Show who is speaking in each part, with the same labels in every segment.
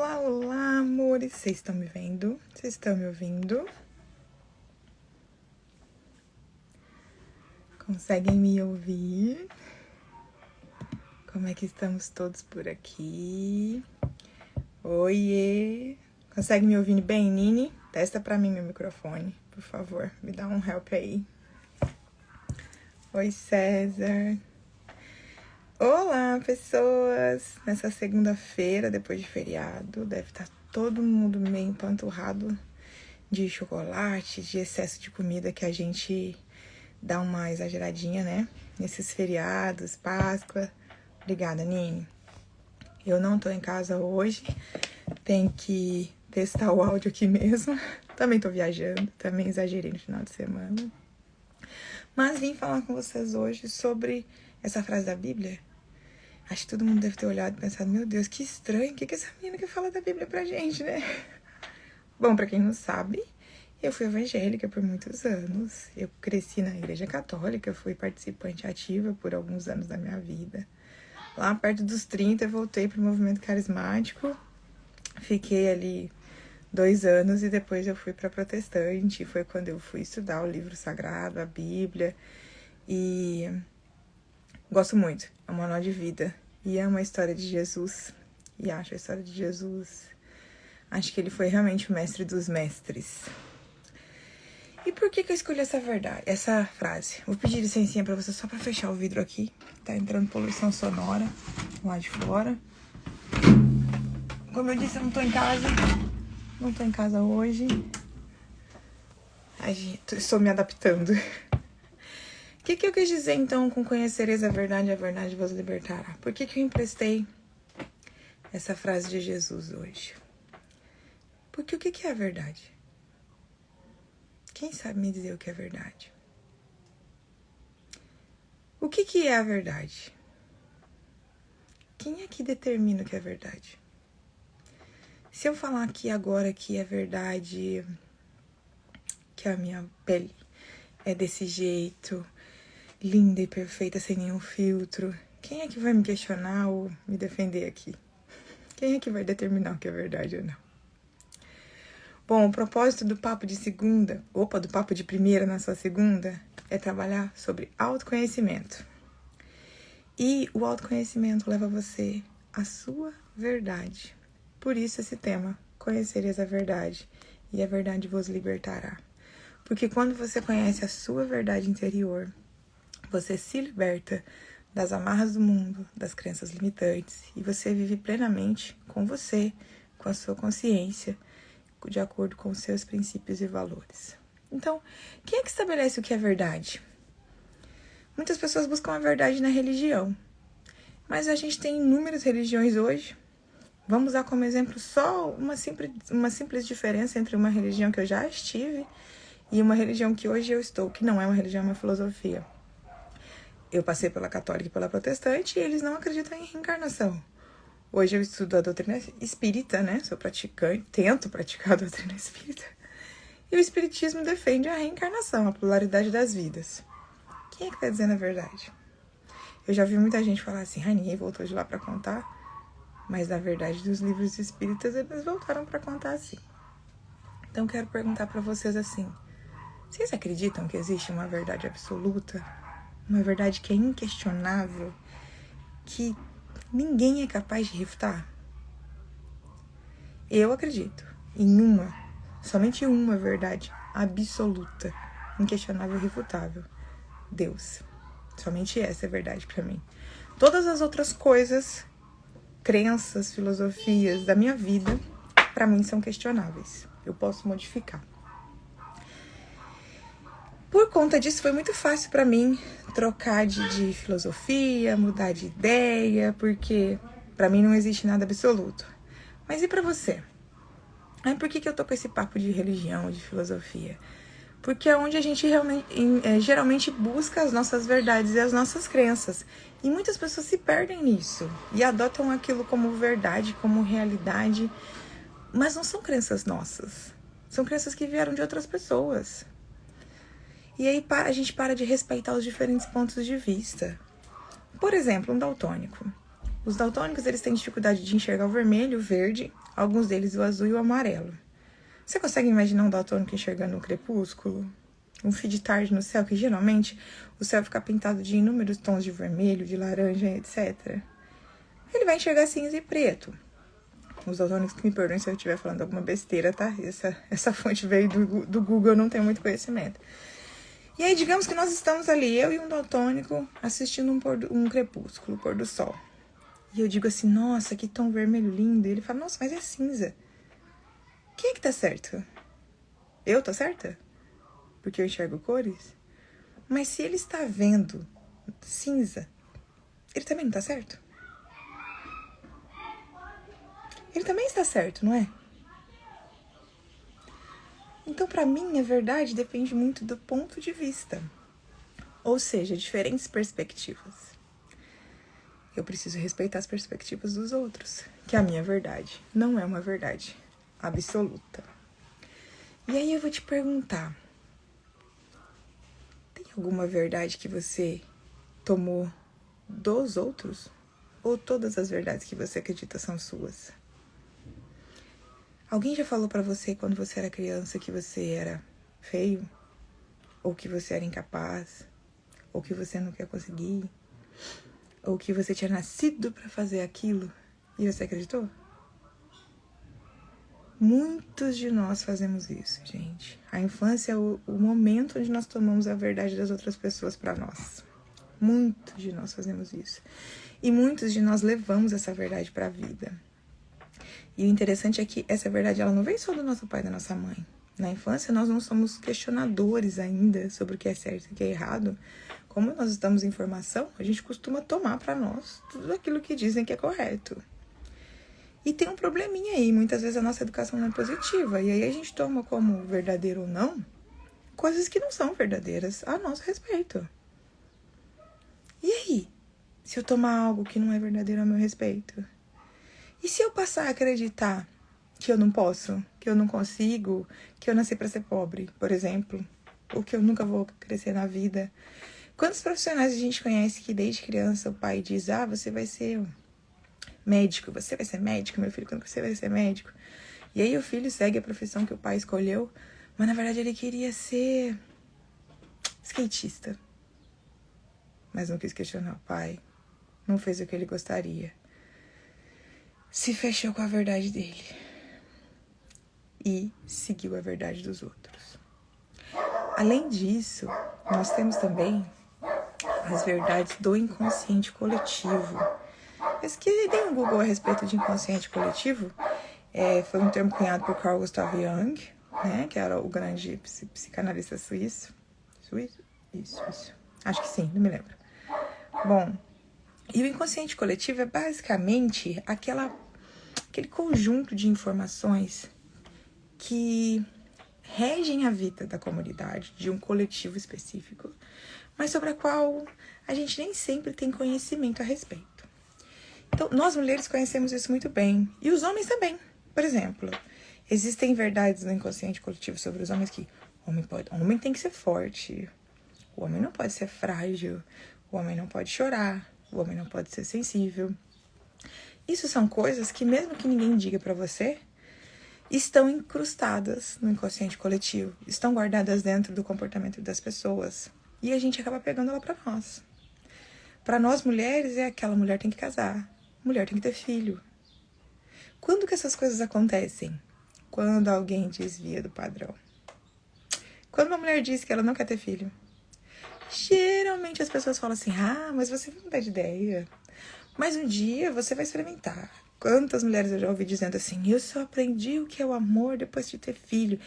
Speaker 1: Olá, olá, amores. Vocês estão me vendo? Vocês estão me ouvindo? Conseguem me ouvir? Como é que estamos todos por aqui? Oiê! Consegue me ouvir bem, Nini? Testa pra mim meu microfone, por favor. Me dá um help aí. Oi, César. Olá, pessoas! Nessa segunda-feira, depois de feriado, deve estar todo mundo meio empanturrado de chocolate, de excesso de comida que a gente dá uma exageradinha, né? Nesses feriados, Páscoa. Obrigada, Nini. Eu não tô em casa hoje, tenho que testar o áudio aqui mesmo. Também tô viajando, também exagerei no final de semana. Mas vim falar com vocês hoje sobre essa frase da Bíblia. Acho que todo mundo deve ter olhado e pensado, meu Deus, que estranho, o que essa menina que fala da Bíblia pra gente, né? Bom, pra quem não sabe, eu fui evangélica por muitos anos. Eu cresci na igreja católica, fui participante ativa por alguns anos da minha vida. Lá perto dos 30, eu voltei pro movimento carismático. Fiquei ali 2 anos e depois eu fui pra protestante. Foi quando eu fui estudar o livro sagrado, a Bíblia. E gosto muito, é um manual de vida. E é uma história de Jesus. E acho a história de Jesus... Acho que ele foi realmente o mestre dos mestres. E por que eu escolhi essa frase? Vou pedir licencinha pra você só pra fechar o vidro aqui. Tá entrando poluição sonora lá de fora. Como eu disse, eu não tô em casa. Não tô em casa hoje. Estou me adaptando. O que eu quis dizer, então, com conhecereis a verdade vos libertará? Por que eu emprestei essa frase de Jesus hoje? Porque o que é a verdade? Quem sabe me dizer o que é verdade? O que é a verdade? Quem é que determina o que é verdade? Se eu falar aqui agora que é verdade, que a minha pele é desse jeito, linda e perfeita, sem nenhum filtro, quem é que vai me questionar ou me defender aqui? Quem é que vai determinar o que é verdade ou não? Bom, o propósito do papo do papo de primeira na sua segunda, é trabalhar sobre autoconhecimento. E o autoconhecimento leva você à sua verdade. Por isso esse tema, conhecereis a verdade, e a verdade vos libertará. Porque quando você conhece a sua verdade interior, você se liberta das amarras do mundo, das crenças limitantes, e você vive plenamente com você, com a sua consciência, de acordo com os seus princípios e valores. Então, quem é que estabelece o que é verdade? Muitas pessoas buscam a verdade na religião, mas a gente tem inúmeras religiões hoje. Vamos usar como exemplo só uma simples diferença entre uma religião que eu já estive e uma religião que hoje eu estou, que não é uma religião, é uma filosofia. Eu passei pela católica e pela protestante e eles não acreditam em reencarnação. Hoje eu estudo a doutrina espírita, né? Sou praticante, tento praticar a doutrina espírita. E o espiritismo defende a reencarnação, a pluralidade das vidas. Quem é que tá dizendo a verdade? Eu já vi muita gente falar assim, ninguém voltou de lá pra contar. Mas na verdade, dos livros espíritas, eles voltaram pra contar assim. Então quero perguntar pra vocês assim, vocês acreditam que existe uma verdade absoluta? Uma verdade que é inquestionável? Que ninguém é capaz de refutar? Eu acredito em somente uma verdade absoluta, inquestionável e irrefutável. Deus. Somente essa é verdade pra mim. Todas as outras coisas, crenças, filosofias da minha vida, pra mim são questionáveis. Eu posso modificar. Por conta disso, foi muito fácil pra mim trocar de filosofia, mudar de ideia, porque pra mim não existe nada absoluto. Mas e pra você? Por que eu tô com esse papo de religião, de filosofia? Porque é onde a gente geralmente busca as nossas verdades e as nossas crenças. E muitas pessoas se perdem nisso e adotam aquilo como verdade, como realidade. Mas não são crenças nossas. São crenças que vieram de outras pessoas. E aí a gente para de respeitar os diferentes pontos de vista. Por exemplo, um daltônico. Os daltônicos, eles têm dificuldade de enxergar o vermelho, o verde, alguns deles o azul e o amarelo. Você consegue imaginar um daltônico enxergando um crepúsculo? Um fim de tarde no céu, que geralmente o céu fica pintado de inúmeros tons de vermelho, de laranja, etc. Ele vai enxergar cinza e preto. Os daltônicos que me perdoem se eu estiver falando alguma besteira, tá? Essa fonte veio do Google, eu não tenho muito conhecimento. E aí, digamos que nós estamos ali, eu e um daltônico, assistindo um crepúsculo, pôr do sol. E eu digo assim, nossa, que tom vermelho lindo. E ele fala, nossa, mas é cinza. Quem é que tá certo? Eu tô certa? Porque eu enxergo cores? Mas se ele está vendo cinza, ele também não tá certo? Ele também está certo, não é? Então, para mim, a verdade depende muito do ponto de vista. Ou seja, diferentes perspectivas. Eu preciso respeitar as perspectivas dos outros, que a minha verdade não é uma verdade absoluta. E aí eu vou te perguntar, tem alguma verdade que você tomou dos outros? Ou todas as verdades que você acredita são suas? Alguém já falou pra você quando você era criança que você era feio? Ou que você era incapaz? Ou que você não quer conseguir? Ou que você tinha nascido pra fazer aquilo e você acreditou? Muitos de nós fazemos isso, gente. A infância é o momento onde nós tomamos a verdade das outras pessoas pra nós. Muitos de nós fazemos isso. E muitos de nós levamos essa verdade pra vida. E o interessante é que essa verdade ela não vem só do nosso pai e da nossa mãe. Na infância, nós não somos questionadores ainda sobre o que é certo e o que é errado. Como nós estamos em formação, a gente costuma tomar para nós tudo aquilo que dizem que é correto. E tem um probleminha aí, muitas vezes a nossa educação não é positiva. E aí a gente toma como verdadeiro ou não coisas que não são verdadeiras a nosso respeito. E aí? Se eu tomar algo que não é verdadeiro a meu respeito? E se eu passar a acreditar que eu não posso, que eu não consigo, que eu nasci para ser pobre, por exemplo, ou que eu nunca vou crescer na vida? Quantos profissionais a gente conhece que desde criança o pai diz, você vai ser médico, você vai ser médico, meu filho, quando você vai ser médico? E aí o filho segue a profissão que o pai escolheu, mas na verdade ele queria ser skatista. Mas não quis questionar o pai, não fez o que ele gostaria. Se fechou com a verdade dele e seguiu a verdade dos outros. Além disso, nós temos também as verdades do inconsciente coletivo. Pesquisei um Google a respeito de inconsciente coletivo. Foi um termo cunhado por Carl Gustav Jung, né, que era o grande psicanalista suíço. Isso. Acho que sim, não me lembro. Bom, e o inconsciente coletivo é basicamente aquele conjunto de informações que regem a vida da comunidade, de um coletivo específico, mas sobre a qual a gente nem sempre tem conhecimento a respeito. Então, nós mulheres conhecemos isso muito bem, e os homens também. Por exemplo, existem verdades no inconsciente coletivo sobre os homens que o homem tem que ser forte, o homem não pode ser frágil, o homem não pode chorar, o homem não pode ser sensível. Isso são coisas que, mesmo que ninguém diga pra você, estão incrustadas no inconsciente coletivo, estão guardadas dentro do comportamento das pessoas. E a gente acaba pegando ela pra nós. Pra nós mulheres é aquela mulher tem que casar, mulher tem que ter filho. Quando que essas coisas acontecem? Quando alguém desvia do padrão. Quando uma mulher diz que ela não quer ter filho. Geralmente as pessoas falam assim, mas você não dá de ideia. Mas um dia você vai experimentar. Quantas mulheres eu já ouvi dizendo assim, eu só aprendi o que é o amor depois de ter filho.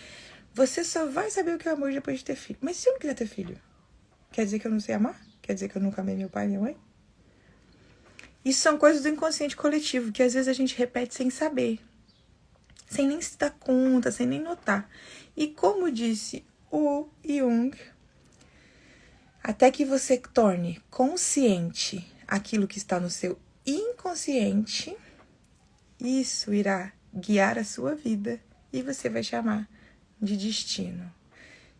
Speaker 1: Você só vai saber o que é o amor depois de ter filho. Mas se eu não quiser ter filho? Quer dizer que eu não sei amar? Quer dizer que eu nunca amei meu pai e minha mãe? Isso são coisas do inconsciente coletivo, que às vezes a gente repete sem saber. Sem nem se dar conta, sem nem notar. E como disse o Jung, até que você torne consciente aquilo que está no seu inconsciente, isso irá guiar a sua vida e você vai chamar de destino.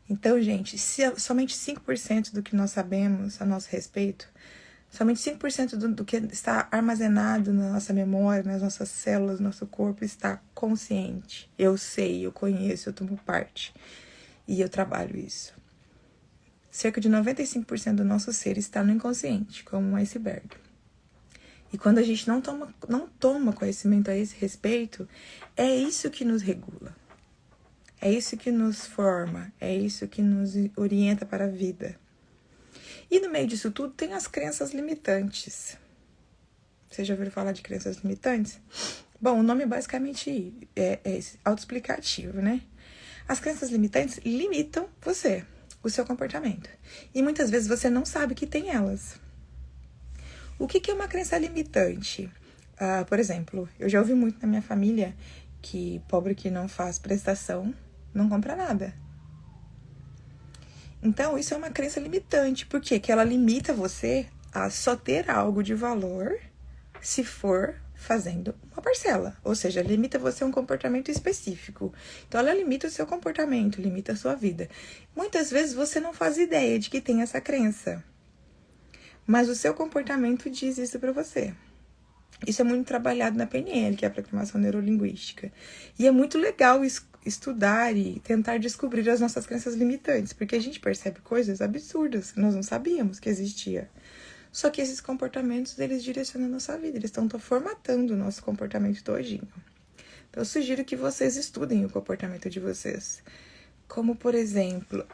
Speaker 1: Então, gente, somente 5% do que nós sabemos a nosso respeito Somente 5% do que está armazenado na nossa memória, nas nossas células, no nosso corpo, está consciente. Eu sei, eu conheço, eu tomo parte. E eu trabalho isso. Cerca de 95% do nosso ser está no inconsciente, como um iceberg. E quando a gente não toma conhecimento a esse respeito, é isso que nos regula. É isso que nos forma, é isso que nos orienta para a vida. E no meio disso tudo tem as crenças limitantes. Vocês já ouviram falar de crenças limitantes? Bom, o nome basicamente é autoexplicativo, né? As crenças limitantes limitam você, o seu comportamento. E muitas vezes você não sabe que tem elas. O que é uma crença limitante? Por exemplo, eu já ouvi muito na minha família que pobre que não faz prestação não compra nada. Então, isso é uma crença limitante. Por quê? Porque ela limita você a só ter algo de valor se for fazendo uma parcela. Ou seja, limita você a um comportamento específico. Então, ela limita o seu comportamento, limita a sua vida. Muitas vezes você não faz ideia de que tem essa crença. Mas o seu comportamento diz isso para você. Isso é muito trabalhado na PNL, que é a Programação Neurolinguística. E é muito legal estudar e tentar descobrir as nossas crenças limitantes, porque a gente percebe coisas absurdas que nós não sabíamos que existia. Só que esses comportamentos, eles direcionam a nossa vida, eles estão formatando o nosso comportamento todinho. Então, eu sugiro que vocês estudem o comportamento de vocês. Como, por exemplo,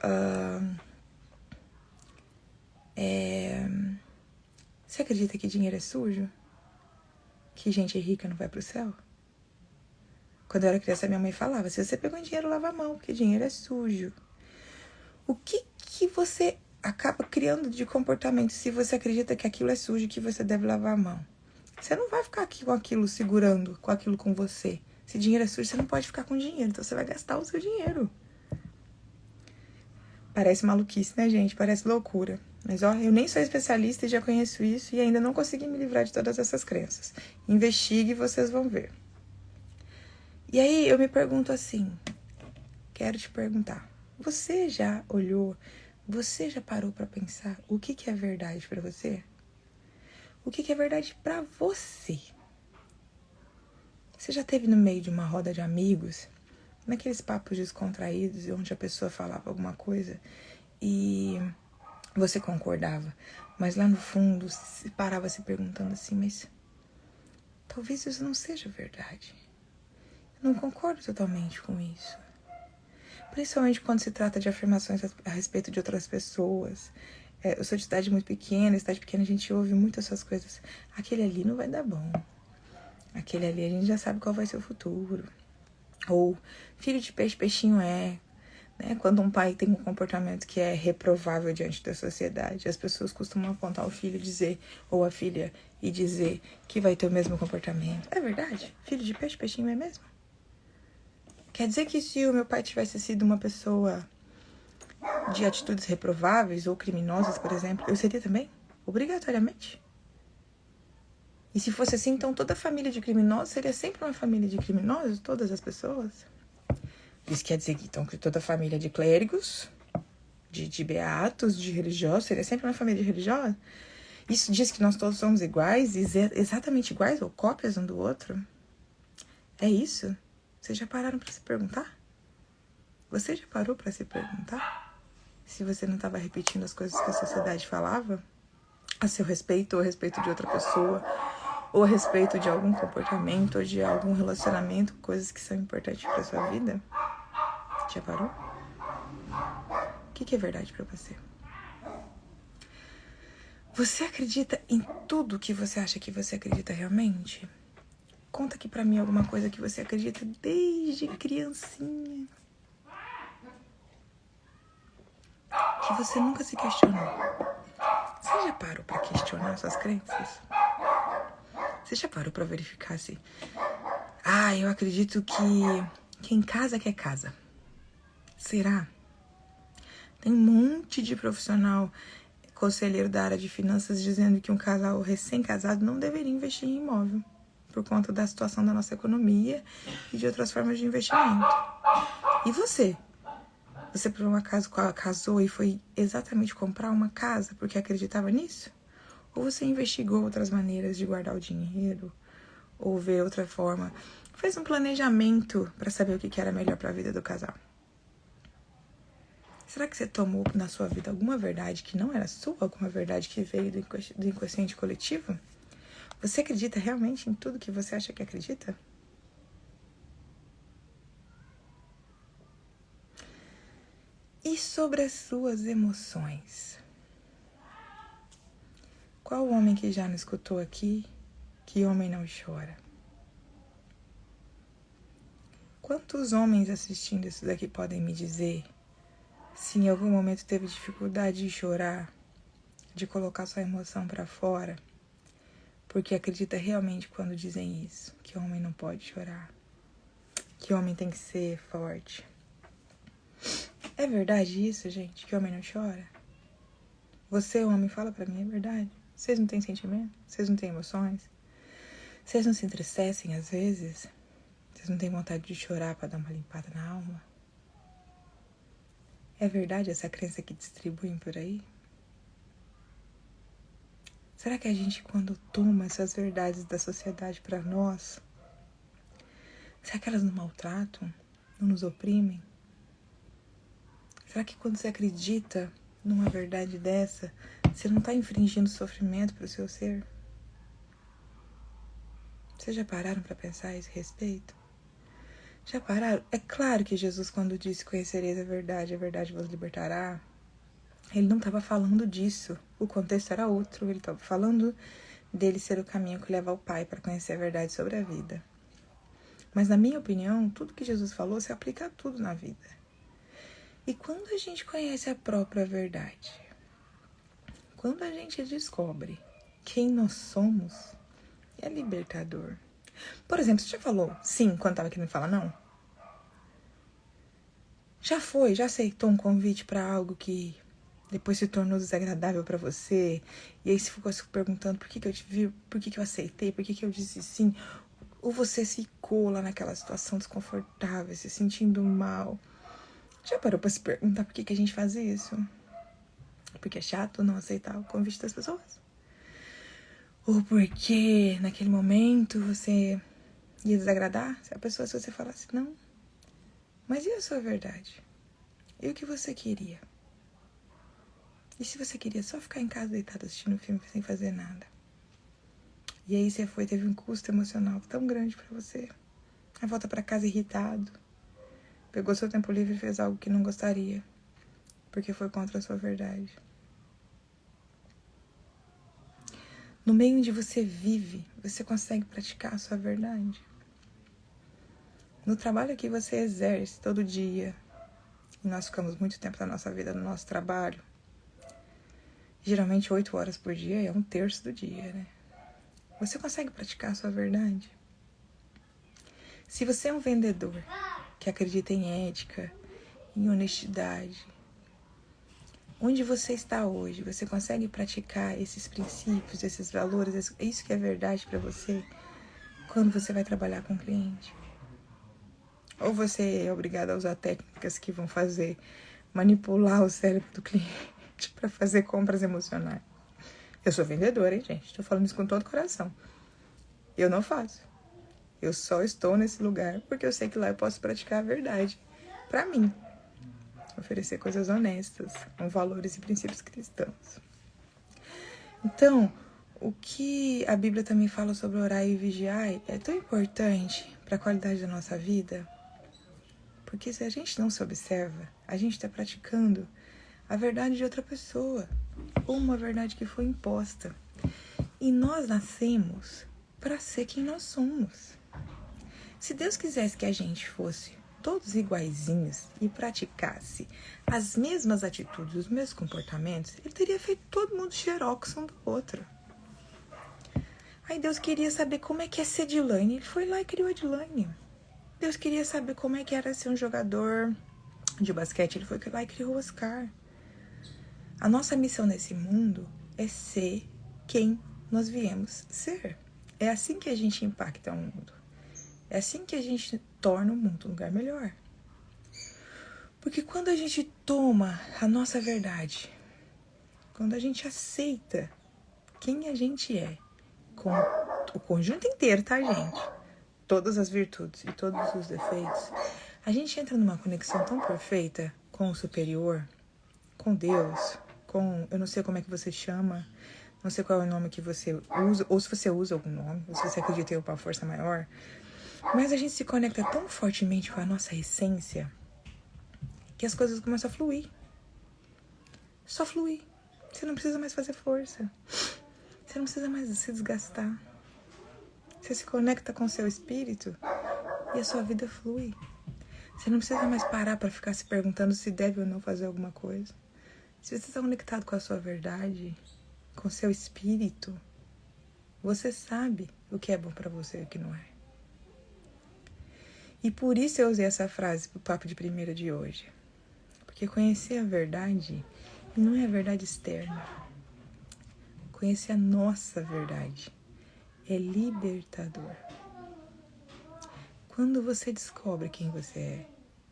Speaker 1: você acredita que dinheiro é sujo? Que gente rica não vai pro céu? Quando eu era criança, minha mãe falava, se você pegou dinheiro, lava a mão, porque dinheiro é sujo. O que você acaba criando de comportamento se você acredita que aquilo é sujo e que você deve lavar a mão? Você não vai ficar aqui com aquilo segurando, com aquilo com você. Se dinheiro é sujo, você não pode ficar com dinheiro, então você vai gastar o seu dinheiro. Parece maluquice, né, gente? Parece loucura. Mas, eu nem sou especialista e já conheço isso e ainda não consegui me livrar de todas essas crenças. Investigue e vocês vão ver. E aí, eu me pergunto assim, quero te perguntar, você já olhou, você já parou para pensar o que é verdade para você? O que é verdade para você? Você já esteve no meio de uma roda de amigos, naqueles papos descontraídos, onde a pessoa falava alguma coisa e você concordava, mas lá no fundo se parava se perguntando assim, mas talvez isso não seja verdade. Eu não concordo totalmente com isso. Principalmente quando se trata de afirmações a respeito de outras pessoas. Eu sou de cidade muito pequena, cidade pequena a gente ouve muitas essas coisas. Aquele ali não vai dar bom. Aquele ali a gente já sabe qual vai ser o futuro. Ou filho de peixe, peixinho é. Né? Quando um pai tem um comportamento que é reprovável diante da sociedade, as pessoas costumam apontar o filho e dizer, ou a filha, e dizer que vai ter o mesmo comportamento. É verdade? Filho de peixe, peixinho é mesmo? Quer dizer que se o meu pai tivesse sido uma pessoa de atitudes reprováveis ou criminosas, por exemplo, eu seria também? Obrigatoriamente? E se fosse assim, então toda família de criminosos seria sempre uma família de criminosos? Todas as pessoas? Isso quer dizer que, então, que toda família de clérigos, de beatos, de religiosos, seria sempre uma família religiosa? Isso diz que nós todos somos iguais, exatamente iguais ou cópias um do outro? É isso? Vocês já pararam para se perguntar? Você já parou para se perguntar? Se você não estava repetindo as coisas que a sociedade falava? A seu respeito, ou a respeito de outra pessoa, ou a respeito de algum comportamento, ou de algum relacionamento, coisas que são importantes para sua vida? Já parou? O que é verdade para você? Você acredita em tudo que você acha que você acredita realmente? Conta aqui pra mim alguma coisa que você acredita desde criancinha. Que você nunca se questionou. Você já parou pra questionar suas crenças? Você já parou pra verificar se... eu acredito que quem casa quer casa. Será? Tem um monte de profissional conselheiro da área de finanças dizendo que um casal recém-casado não deveria investir em imóvel por conta da situação da nossa economia e de outras formas de investimento. E você? Você por um acaso casou e foi exatamente comprar uma casa porque acreditava nisso? Ou você investigou outras maneiras de guardar o dinheiro, ou ver outra forma, fez um planejamento para saber o que era melhor para a vida do casal. Será que você tomou na sua vida alguma verdade que não era sua, alguma verdade que veio do inconsciente coletivo? Você acredita realmente em tudo que você acha que acredita? E sobre as suas emoções? Qual homem que já não escutou aqui que homem não chora? Quantos homens assistindo isso daqui podem me dizer se em algum momento teve dificuldade de chorar, de colocar sua emoção para fora, porque acredita realmente quando dizem isso, que homem não pode chorar, que homem tem que ser forte? É verdade isso, gente, que homem não chora? Você, homem, fala pra mim, é verdade? Vocês não têm sentimento? Vocês não têm emoções? Vocês não se entristecem às vezes? Vocês não têm vontade de chorar pra dar uma limpada na alma? É verdade essa crença que distribuem por aí? Será que a gente, quando toma essas verdades da sociedade pra nós, será que elas não maltratam? Não nos oprimem? Será que quando você acredita numa verdade dessa, você não tá infringindo sofrimento pro seu ser? Vocês já pararam pra pensar a esse respeito? Já pararam? É claro que Jesus, quando disse conhecereis a verdade vos libertará, ele não estava falando disso. O contexto era outro. Ele estava falando dele ser o caminho que leva ao Pai para conhecer a verdade sobre a vida. Mas, na minha opinião, tudo que Jesus falou se aplica a tudo na vida. E quando a gente conhece a própria verdade, quando a gente descobre quem nós somos, é libertador. Por exemplo, você já falou sim quando estava querendo falar não? Já aceitou um convite para algo que depois se tornou desagradável para você? E aí você ficou se perguntando por que eu te vi, por que eu aceitei, por que eu disse sim? Ou você ficou lá naquela situação desconfortável, se sentindo mal? Já parou para se perguntar por que a gente faz isso? Porque é chato não aceitar o convite das pessoas? Ou porque naquele momento você ia desagradar se a pessoa, se você falasse não? Mas e a sua verdade? E o que você queria? E se você queria só ficar em casa deitado assistindo filme sem fazer nada? E aí você teve um custo emocional tão grande pra você. Aí volta pra casa irritado. Pegou seu tempo livre e fez algo que não gostaria. Porque foi contra a sua verdade. No meio onde você vive, você consegue praticar a sua verdade. No trabalho que você exerce todo dia, e nós ficamos muito tempo da nossa vida no nosso trabalho, geralmente 8 horas por dia é 1/3 do dia, né? Você consegue praticar a sua verdade? Se você é um vendedor que acredita em ética, em honestidade, onde você está hoje, você consegue praticar esses princípios, esses valores, isso que é verdade para você, quando você vai trabalhar com o cliente? Ou você é obrigado a usar técnicas que vão manipular o cérebro do cliente para fazer compras emocionais? Eu sou vendedora, hein, gente? Tô falando isso com todo o coração. Eu não faço. Eu só estou nesse lugar porque eu sei que lá eu posso praticar a verdade para mim. Oferecer coisas honestas, com valores e princípios cristãos. Então, o que a Bíblia também fala sobre orar e vigiar é tão importante para a qualidade da nossa vida, porque se a gente não se observa, a gente está praticando a verdade de outra pessoa, ou uma verdade que foi imposta. E nós nascemos para ser quem nós somos. Se Deus quisesse que a gente fosse todos iguaizinhos e praticasse as mesmas atitudes, os mesmos comportamentos, ele teria feito todo mundo xerox um do outro. Aí Deus queria saber como é que é ser Dilane, ele foi lá e criou a Dilane. Deus queria saber como é que era ser um jogador de basquete, ele foi lá e criou o Oscar. A nossa missão nesse mundo é ser quem nós viemos ser. É assim que a gente impacta o mundo. É assim que a gente torna o mundo um lugar melhor. Porque quando a gente toma a nossa verdade, quando a gente aceita quem a gente é, com o conjunto inteiro, tá, gente? Todas as virtudes e todos os defeitos, a gente entra numa conexão tão perfeita com o superior, com Deus, com... eu não sei como é que você chama, não sei qual é o nome que você usa, ou se você usa algum nome, ou se você acredita em uma força maior, mas a gente se conecta tão fortemente com a nossa essência que as coisas começam a fluir. Só fluir. Você não precisa mais fazer força. Você não precisa mais se desgastar. Você se conecta com o seu espírito e a sua vida flui. Você não precisa mais parar para ficar se perguntando se deve ou não fazer alguma coisa. Se você está conectado com a sua verdade, com o seu espírito, você sabe o que é bom para você e o que não é. E por isso eu usei essa frase pro papo de primeira de hoje. Porque conhecer a verdade não é a verdade externa. Conhecer a nossa verdade é libertador. Quando você descobre quem você é,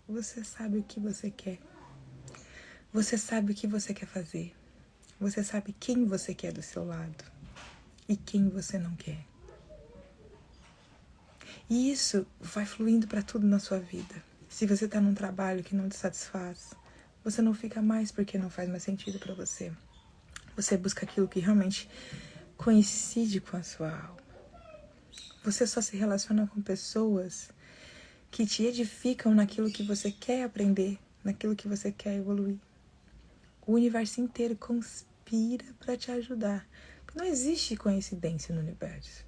Speaker 1: você sabe o que você quer. Você sabe o que você quer fazer. Você sabe quem você quer do seu lado e quem você não quer. E isso vai fluindo para tudo na sua vida. Se você está num trabalho que não te satisfaz, você não fica mais porque não faz mais sentido para você. Você busca aquilo que realmente coincide com a sua alma. Você só se relaciona com pessoas que te edificam naquilo que você quer aprender, naquilo que você quer evoluir. O universo inteiro conspira para te ajudar. Não existe coincidência no universo.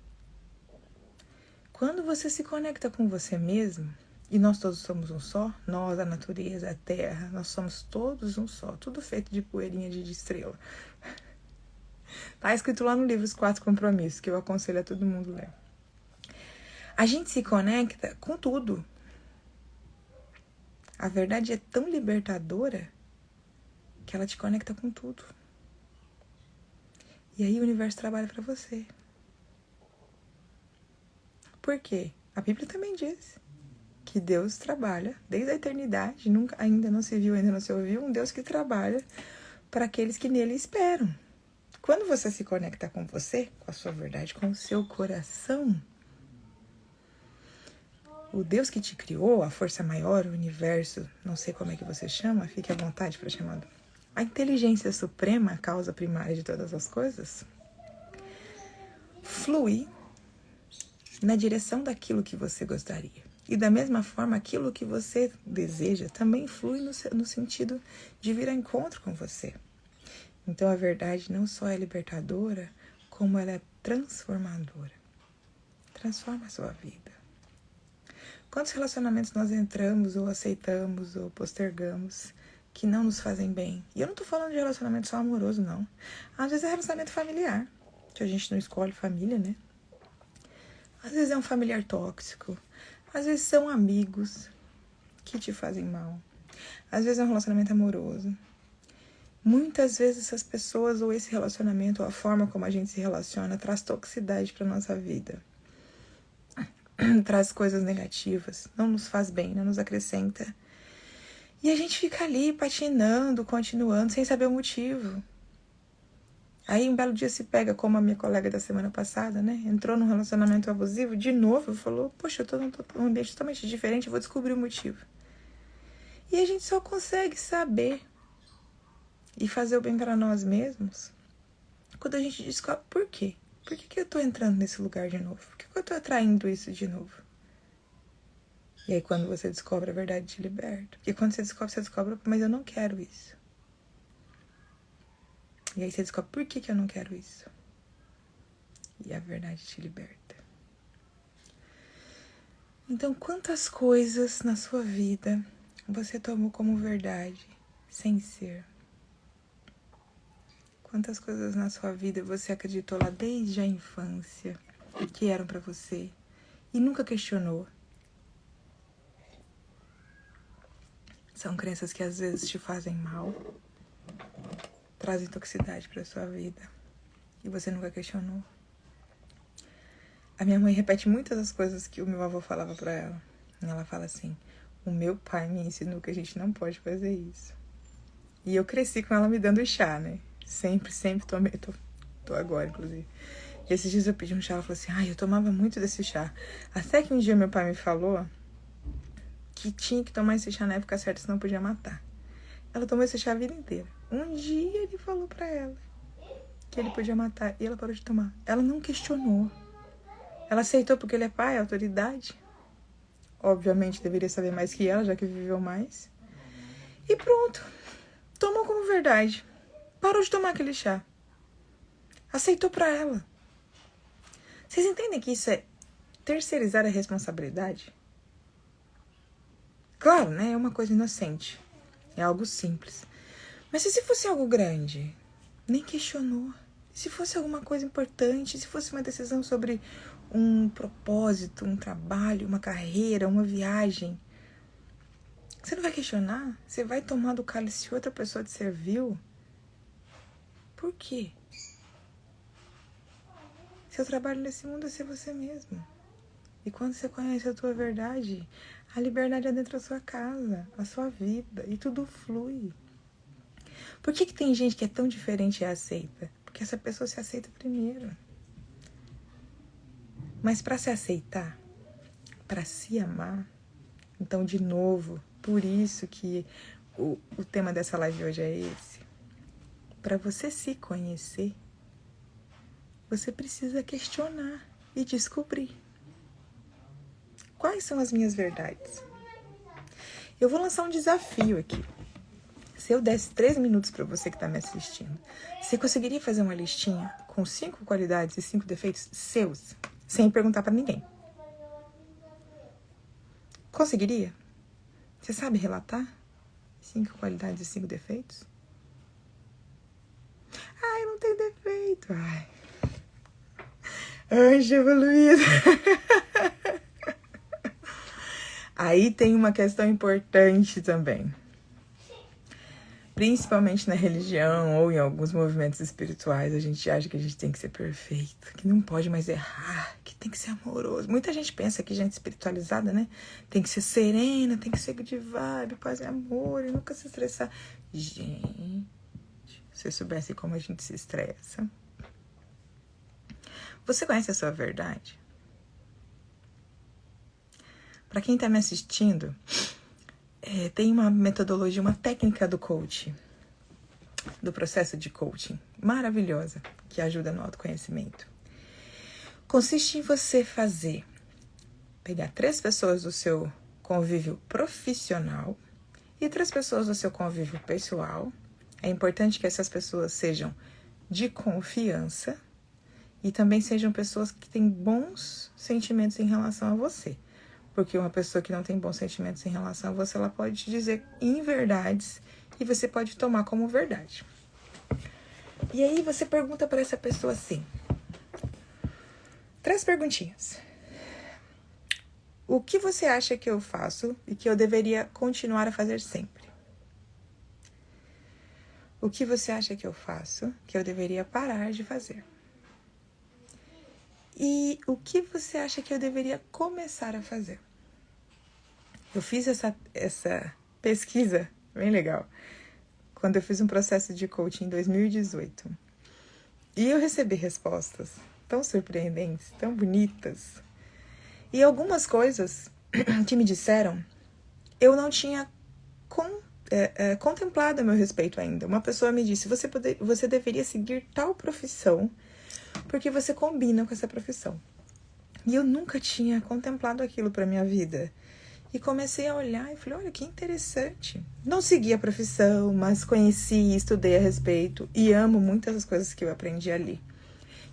Speaker 1: Quando você se conecta com você mesmo, e nós todos somos um só, nós, a natureza, a terra, nós somos todos um só, tudo feito de poeirinha de estrela. Tá escrito lá no livro Os 4 Compromissos, que eu aconselho a todo mundo ler. A gente se conecta com tudo. A verdade é tão libertadora que ela te conecta com tudo. E aí o universo trabalha para você. Por quê? A Bíblia também diz que Deus trabalha desde a eternidade, nunca, ainda não se viu, ainda não se ouviu, um Deus que trabalha para aqueles que nele esperam. Quando você se conecta com você, com a sua verdade, com o seu coração, o Deus que te criou, a força maior, o universo, não sei como é que você chama, fique à vontade para chamar. A inteligência suprema, a causa primária de todas as coisas, flui na direção daquilo que você gostaria. E da mesma forma, aquilo que você deseja também flui no sentido de vir ao encontro com você. Então a verdade não só é libertadora, como ela é transformadora. Transforma a sua vida. Quantos relacionamentos nós entramos, ou aceitamos, ou postergamos, que não nos fazem bem? E eu não tô falando de relacionamento só amoroso, não. Às vezes é relacionamento familiar, que a gente não escolhe família, né? Às vezes é um familiar tóxico. Às vezes são amigos que te fazem mal. Às vezes é um relacionamento amoroso. Muitas vezes essas pessoas, ou esse relacionamento, ou a forma como a gente se relaciona, traz toxicidade para nossa vida. Traz coisas negativas, não nos faz bem, não nos acrescenta. E a gente fica ali patinando, continuando, sem saber o motivo. Aí um belo dia se pega, como a minha colega da semana passada, né? Entrou num relacionamento abusivo, de novo, falou, poxa, eu tô num ambiente totalmente diferente, eu vou descobrir o motivo. E a gente só consegue saber e fazer o bem para nós mesmos quando a gente descobre por quê. Por que eu tô entrando nesse lugar de novo? Por que eu tô atraindo isso de novo? E aí quando você descobre a verdade, te liberta. Porque quando você descobre, mas eu não quero isso. E aí você descobre por que eu não quero isso. E a verdade te liberta. Então, quantas coisas na sua vida você tomou como verdade sem ser? Quantas coisas na sua vida você acreditou lá desde a infância que eram pra você e nunca questionou? São crenças que às vezes te fazem mal, trazem toxicidade pra sua vida e você nunca questionou. A minha mãe repete muitas das coisas que o meu avô falava pra ela. Ela fala assim, o meu pai me ensinou que a gente não pode fazer isso. E eu cresci com ela me dando chá, né? Sempre Tô agora, inclusive. E esses dias eu pedi um chá, ela falou assim, eu tomava muito desse chá. Até que um dia meu pai me falou que tinha que tomar esse chá na época certa, senão podia matar. Ela tomou esse chá a vida inteira. Um dia ele falou pra ela que ele podia matar e ela parou de tomar. Ela não questionou. Ela aceitou porque ele é pai, é autoridade. Obviamente deveria saber mais que ela, já que viveu mais. E pronto. Tomou como verdade. Parou de tomar aquele chá. Aceitou pra ela. Vocês entendem que isso é terceirizar a responsabilidade? Claro, né? É uma coisa inocente. É algo simples. Mas se fosse algo grande? Nem questionou. Se fosse alguma coisa importante, se fosse uma decisão sobre um propósito, um trabalho, uma carreira, uma viagem, você não vai questionar? Você vai tomar do cálice se outra pessoa te serviu? Por quê? Seu trabalho nesse mundo é ser você mesmo. E quando você conhece a tua verdade, a liberdade é dentro da sua casa, a sua vida, e tudo flui. Por que tem gente que é tão diferente e aceita? Porque essa pessoa se aceita primeiro. Mas para se aceitar, para se amar, então, de novo, por isso que o tema dessa live hoje é esse. Para você se conhecer, você precisa questionar e descobrir. Quais são as minhas verdades? Eu vou lançar um desafio aqui. Se eu desse 3 minutos para você que está me assistindo, você conseguiria fazer uma listinha com 5 qualidades e 5 defeitos seus, sem perguntar para ninguém? Conseguiria? Você sabe relatar 5 qualidades e 5 defeitos? Eu não tenho defeito. Anjo evoluído. Aí tem uma questão importante também. Principalmente na religião ou em alguns movimentos espirituais, a gente acha que a gente tem que ser perfeito, que não pode mais errar, que tem que ser amoroso. Muita gente pensa que gente espiritualizada, né? Tem que ser serena, tem que ser good vibe, paz e amor, e nunca se estressar. Gente, se eu soubesse como a gente se estressa. Você conhece a sua verdade? Para quem tá me assistindo, tem uma metodologia, uma técnica do coaching, do processo de coaching, maravilhosa, que ajuda no autoconhecimento. Consiste em você pegar 3 pessoas do seu convívio profissional e 3 pessoas do seu convívio pessoal. É importante que essas pessoas sejam de confiança e também sejam pessoas que têm bons sentimentos em relação a você. Porque uma pessoa que não tem bons sentimentos em relação a você, ela pode te dizer inverdades e você pode tomar como verdade. E aí você pergunta para essa pessoa assim, 3 perguntinhas. O que você acha que eu faço e que eu deveria continuar a fazer sempre? O que você acha que eu faço que eu deveria parar de fazer? E o que você acha que eu deveria começar a fazer? Eu fiz essa pesquisa bem legal quando eu fiz um processo de coaching em 2018. E eu recebi respostas tão surpreendentes, tão bonitas. E algumas coisas que me disseram, eu não tinha contemplado a meu respeito ainda. Uma pessoa me disse, você deveria seguir tal profissão porque você combina com essa profissão. E eu nunca tinha contemplado aquilo para minha vida. E comecei a olhar e falei, olha que interessante. Não segui a profissão, mas conheci, estudei a respeito e amo muitas das coisas que eu aprendi ali.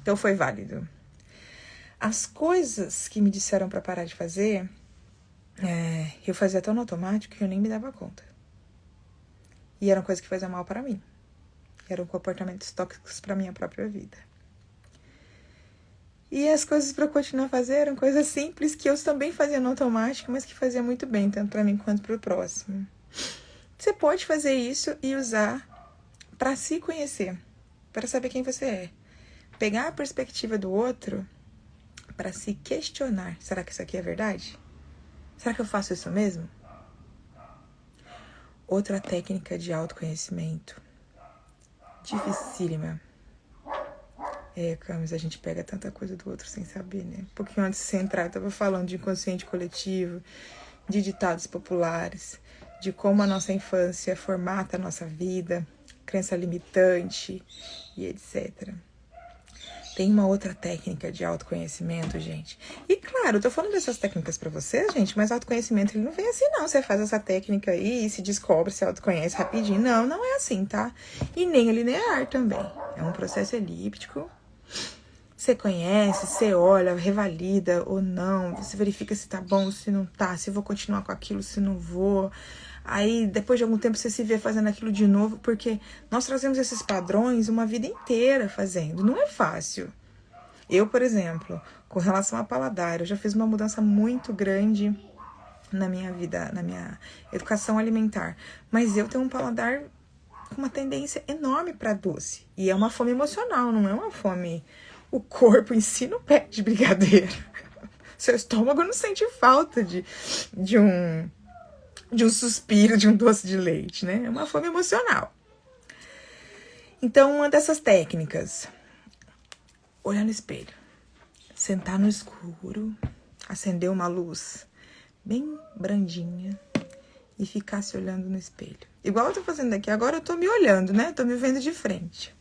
Speaker 1: Então foi válido. As coisas que me disseram para parar de fazer, eu fazia tão no automático que eu nem me dava conta. E eram coisas que faziam mal para mim. Eram comportamentos tóxicos para minha própria vida. E as coisas para continuar a fazer eram coisas simples que eu também fazia no automático, mas que fazia muito bem, tanto para mim quanto para o próximo. Você pode fazer isso e usar para se conhecer, para saber quem você é. Pegar a perspectiva do outro para se questionar. Será que isso aqui é verdade? Será que eu faço isso mesmo? Outra técnica de autoconhecimento. Dificílima. Camis, a gente pega tanta coisa do outro sem saber, né? Um pouquinho antes de você entrar, eu tava falando de inconsciente coletivo, de ditados populares, de como a nossa infância formata a nossa vida, crença limitante e etc. Tem uma outra técnica de autoconhecimento, gente. E claro, eu tô falando dessas técnicas pra vocês, gente, mas autoconhecimento ele não vem assim, não. Você faz essa técnica aí e se descobre, se autoconhece rapidinho. Não, não é assim, tá? E nem é linear também. É um processo elíptico. Você conhece, você olha, revalida ou não. Você verifica se tá bom, se não tá, se vou continuar com aquilo, se não vou. Aí, depois de algum tempo, você se vê fazendo aquilo de novo, porque nós trazemos esses padrões uma vida inteira fazendo. Não é fácil. Eu, por exemplo, com relação a paladar, eu já fiz uma mudança muito grande na minha vida, na minha educação alimentar. Mas eu tenho um paladar com uma tendência enorme para doce. E é uma fome emocional, não é uma fome... O corpo em si não pede brigadeiro. Seu estômago não sente falta de um suspiro, de um doce de leite, né? É uma fome emocional. Então, uma dessas técnicas, olhar no espelho, sentar no escuro, acender uma luz bem brandinha e ficar se olhando no espelho. Igual eu tô fazendo aqui, agora eu tô me olhando, né? Tô me vendo de frente.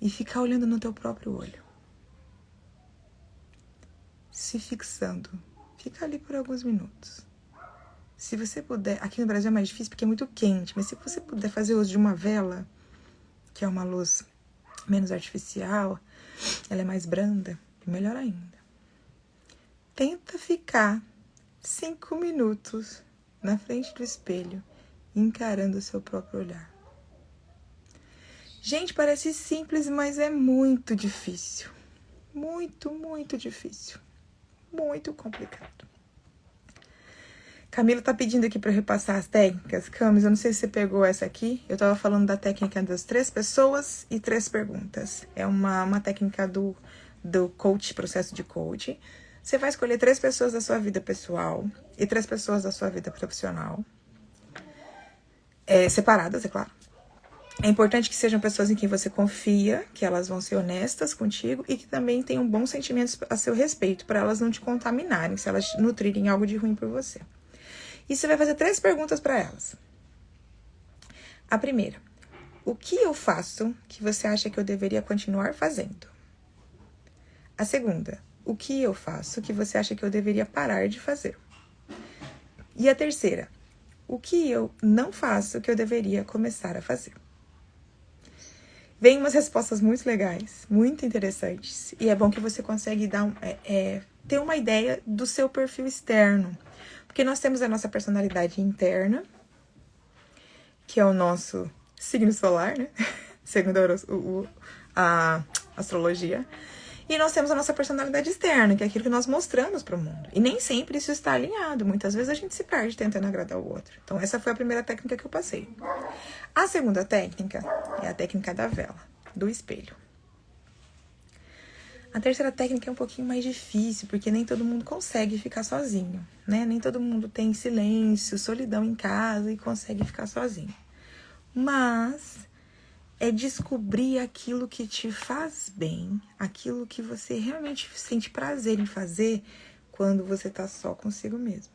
Speaker 1: E ficar olhando no teu próprio olho. Se fixando. Fica ali por alguns minutos. Se você puder, aqui no Brasil é mais difícil porque é muito quente, mas se você puder fazer uso de uma vela, que é uma luz menos artificial, ela é mais branda, melhor ainda. Tenta ficar 5 minutos na frente do espelho, encarando o seu próprio olhar. Gente, parece simples, mas é muito difícil. Muito, muito difícil. Muito complicado. Camila tá pedindo aqui para eu repassar as técnicas. Camis, eu não sei se você pegou essa aqui. Eu tava falando da técnica das 3 pessoas e 3 perguntas. É uma técnica do coach, processo de coach. Você vai escolher 3 pessoas da sua vida pessoal e 3 pessoas da sua vida profissional. Separadas, é claro. É importante que sejam pessoas em quem você confia, que elas vão ser honestas contigo e que também tenham bons sentimentos a seu respeito, para elas não te contaminarem, se elas nutrirem algo de ruim por você. E você vai fazer 3 perguntas para elas. A primeira, o que eu faço que você acha que eu deveria continuar fazendo? A segunda, o que eu faço que você acha que eu deveria parar de fazer? E a terceira, o que eu não faço que eu deveria começar a fazer? Vem umas respostas muito legais, muito interessantes. E é bom que você consegue ter uma ideia do seu perfil externo. Porque nós temos a nossa personalidade interna, que é o nosso signo solar, né? Segundo a astrologia. E nós temos a nossa personalidade externa, que é aquilo que nós mostramos para o mundo. E nem sempre isso está alinhado. Muitas vezes a gente se perde tentando agradar o outro. Então, essa foi a primeira técnica que eu passei. A segunda técnica é a técnica da vela, do espelho. A terceira técnica é um pouquinho mais difícil, porque nem todo mundo consegue ficar sozinho, né? Nem todo mundo tem silêncio, solidão em casa e consegue ficar sozinho. Mas é descobrir aquilo que te faz bem, aquilo que você realmente sente prazer em fazer quando você tá só consigo mesmo.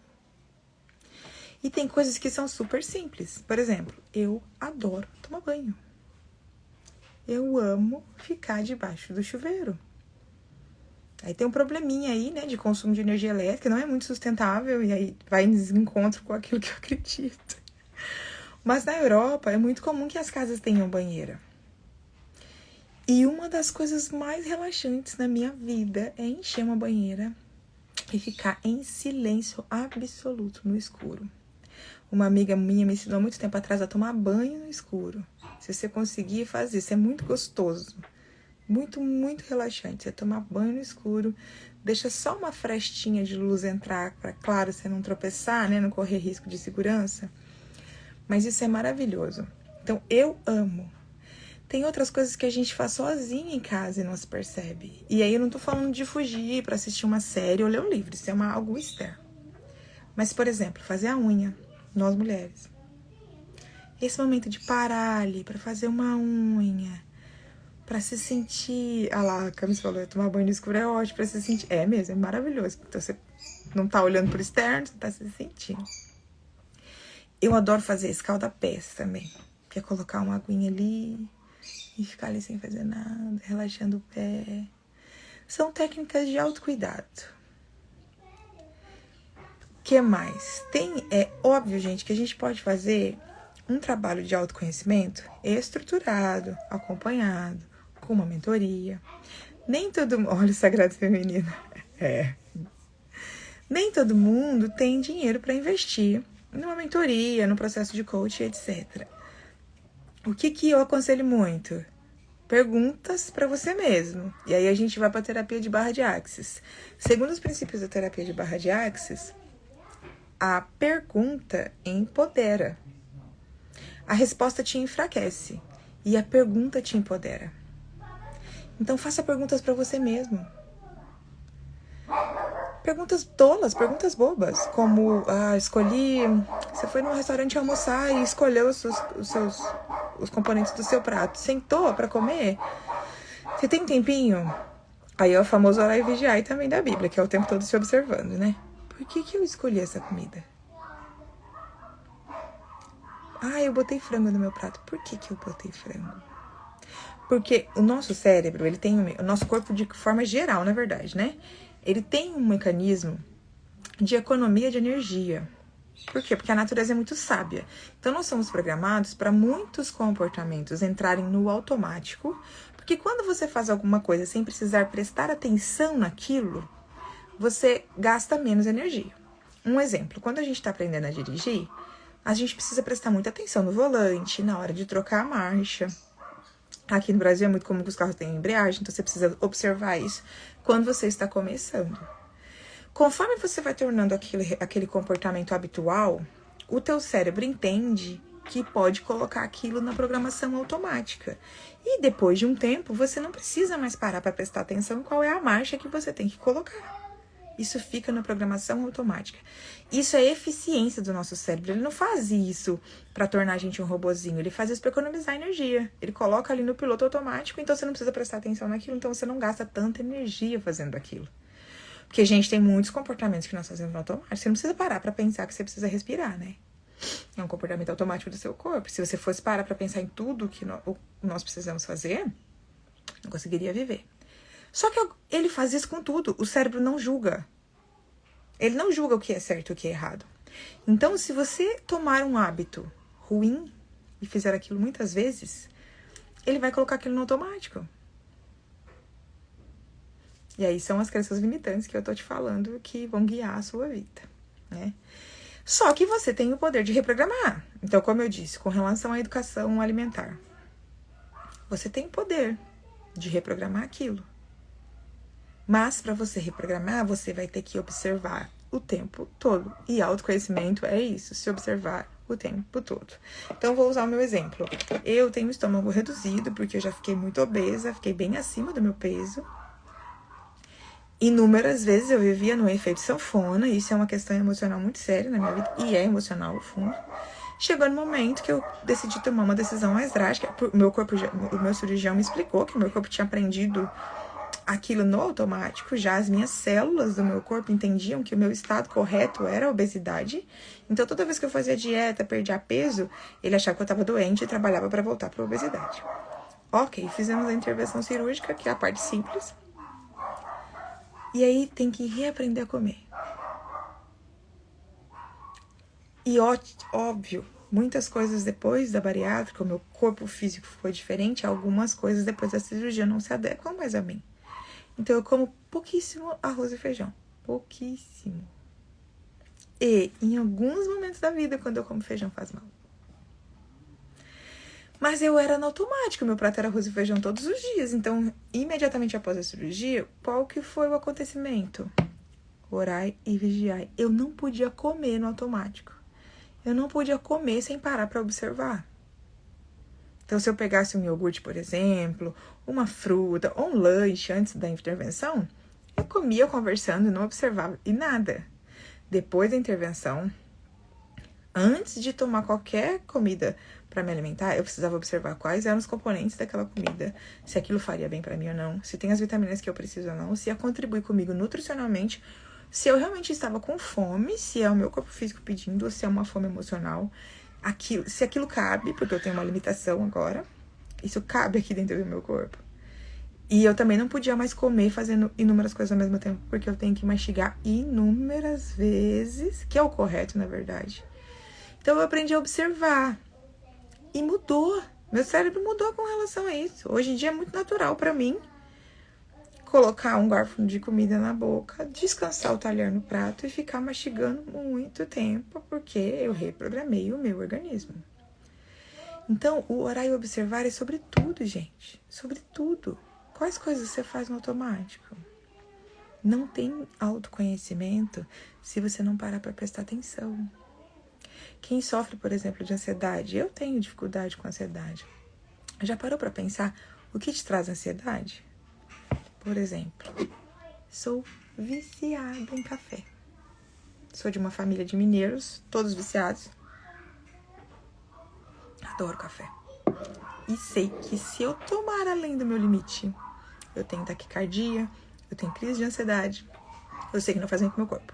Speaker 1: E tem coisas que são super simples. Por exemplo, eu adoro tomar banho. Eu amo ficar debaixo do chuveiro. Aí tem um probleminha aí, né, de consumo de energia elétrica, não é muito sustentável, e aí vai em desencontro com aquilo que eu acredito. Mas na Europa é muito comum que as casas tenham banheira. E uma das coisas mais relaxantes na minha vida é encher uma banheira e ficar em silêncio absoluto no escuro. Uma amiga minha me ensinou há muito tempo atrás a tomar banho no escuro. Se você conseguir fazer, isso é muito gostoso. Muito, muito relaxante. Você tomar banho no escuro, deixa só uma frestinha de luz entrar, para, claro, você não tropeçar, né, não correr risco de segurança. Mas isso é maravilhoso. Então, eu amo. Tem outras coisas que a gente faz sozinho em casa e não se percebe. E aí eu não tô falando de fugir para assistir uma série ou ler um livro. Isso é algo externo. Mas, por exemplo, fazer a unha, nós mulheres. Esse momento de parar ali para fazer uma unha, Pra se sentir... Ah lá, a Camis falou, tomar banho no escuro é ótimo pra se sentir... É mesmo, é maravilhoso. Então você não tá olhando pro externo, você tá se sentindo. Eu adoro fazer escalda-pés também. Que é colocar uma aguinha ali e ficar ali sem fazer nada, relaxando o pé. São técnicas de autocuidado. O que mais? É óbvio, gente, que a gente pode fazer um trabalho de autoconhecimento estruturado, acompanhado, com uma mentoria. Nem todo mundo... Olha o Sagrado Feminino. Nem todo mundo tem dinheiro para investir numa mentoria, no processo de coaching, etc. O que eu aconselho muito? Perguntas para você mesmo. E aí a gente vai para a terapia de barra de axis. Segundo os princípios da terapia de barra de axis, a pergunta empodera. A resposta te enfraquece e a pergunta te empodera. Então faça perguntas para você mesmo. Perguntas tolas, perguntas bobas, como você foi num restaurante almoçar e escolheu os componentes do seu prato. Sentou para comer? Você tem um tempinho? Aí é o famoso orar e vigiar também da Bíblia, que é o tempo todo se observando, né? Por que eu escolhi essa comida? Eu botei frango no meu prato. Por que eu botei frango? Porque o nosso cérebro, o nosso corpo de forma geral, na verdade, né? Ele tem um mecanismo de economia de energia. Por quê? Porque a natureza é muito sábia. Então, nós somos programados para muitos comportamentos entrarem no automático, porque quando você faz alguma coisa sem precisar prestar atenção naquilo, você gasta menos energia. Um exemplo, quando a gente está aprendendo a dirigir, a gente precisa prestar muita atenção no volante, na hora de trocar a marcha. Aqui no Brasil é muito comum que os carros tenham embreagem, então você precisa observar isso quando você está começando. Conforme você vai tornando aquele comportamento habitual, o teu cérebro entende que pode colocar aquilo na programação automática. E depois de um tempo, você não precisa mais parar para prestar atenção em qual é a marcha que você tem que colocar. Isso fica na programação automática. Isso é eficiência do nosso cérebro. Ele não faz isso para tornar a gente um robozinho. Ele faz isso para economizar energia. Ele coloca ali no piloto automático, então você não precisa prestar atenção naquilo, então você não gasta tanta energia fazendo aquilo. Porque, gente, tem muitos comportamentos que nós fazemos no automático. Você não precisa parar para pensar que você precisa respirar, né? É um comportamento automático do seu corpo. Se você fosse parar para pensar em tudo que nós precisamos fazer, não conseguiria viver. Só que ele faz isso com tudo. O cérebro não julga. Ele não julga o que é certo e o que é errado. Então, se você tomar um hábito ruim e fizer aquilo muitas vezes, ele vai colocar aquilo no automático. E aí são as crenças limitantes que eu tô te falando que vão guiar a sua vida, né? Só que você tem o poder de reprogramar. Então, como eu disse, com relação à educação alimentar, você tem o poder de reprogramar aquilo. Mas para você reprogramar, você vai ter que observar o tempo todo. E autoconhecimento é isso, se observar o tempo todo. Então, vou usar o meu exemplo. Eu tenho o estômago reduzido, porque eu já fiquei muito obesa, fiquei bem acima do meu peso. Inúmeras vezes eu vivia no efeito sanfona, isso é uma questão emocional muito séria na minha vida, e é emocional, no fundo. Chegou no momento que eu decidi tomar uma decisão mais drástica. O meu cirurgião me explicou que o meu corpo tinha aprendido aquilo no automático, já as minhas células do meu corpo entendiam que o meu estado correto era a obesidade. Então, toda vez que eu fazia dieta, perdia peso, ele achava que eu estava doente e trabalhava para voltar para a obesidade. Ok, fizemos a intervenção cirúrgica, que é a parte simples. E aí tem que reaprender a comer. E óbvio, muitas coisas depois da bariátrica, o meu corpo físico ficou diferente, algumas coisas depois da cirurgia não se adequam mais a mim. Então eu como pouquíssimo arroz e feijão. Pouquíssimo. E em alguns momentos da vida, quando eu como feijão, faz mal. Mas eu era no automático, meu prato era arroz e feijão todos os dias. Então, imediatamente após a cirurgia, qual que foi o acontecimento? Orai e vigiai. Eu não podia comer no automático. Eu não podia comer sem parar para observar. Então, se eu pegasse um iogurte, por exemplo, uma fruta ou um lanche antes da intervenção, eu comia conversando, não observava e nada. Depois da intervenção, Antes de tomar qualquer comida para me alimentar, eu precisava observar quais eram os componentes daquela comida, se aquilo faria bem para mim ou não, se tem as vitaminas que eu preciso ou não, se ia contribuir comigo nutricionalmente, se eu realmente estava com fome, se é o meu corpo físico pedindo, ou se é uma fome emocional, se aquilo cabe, porque eu tenho uma limitação agora, isso cabe aqui dentro do meu corpo. E eu também não podia mais comer fazendo inúmeras coisas ao mesmo tempo, porque eu tenho que mastigar inúmeras vezes, que é o correto, na verdade. Então eu aprendi a observar. E mudou. Meu cérebro mudou com relação a isso. Hoje em dia é muito natural pra mim colocar um garfo de comida na boca, descansar o talher no prato e ficar mastigando muito tempo, porque eu reprogramei o meu organismo. Então, o orar e observar é sobre tudo, gente. Sobre tudo. Quais coisas você faz no automático? Não tem autoconhecimento se você não parar para prestar atenção. Quem sofre, por exemplo, de ansiedade, eu tenho dificuldade com ansiedade. Já parou para pensar o que te traz ansiedade? Por exemplo, sou viciada em café. Sou de uma família de mineiros, todos viciados. Adoro café. E sei que se eu tomar além do meu limite, eu tenho taquicardia, eu tenho crise de ansiedade. Eu sei que não faz bem com o meu corpo.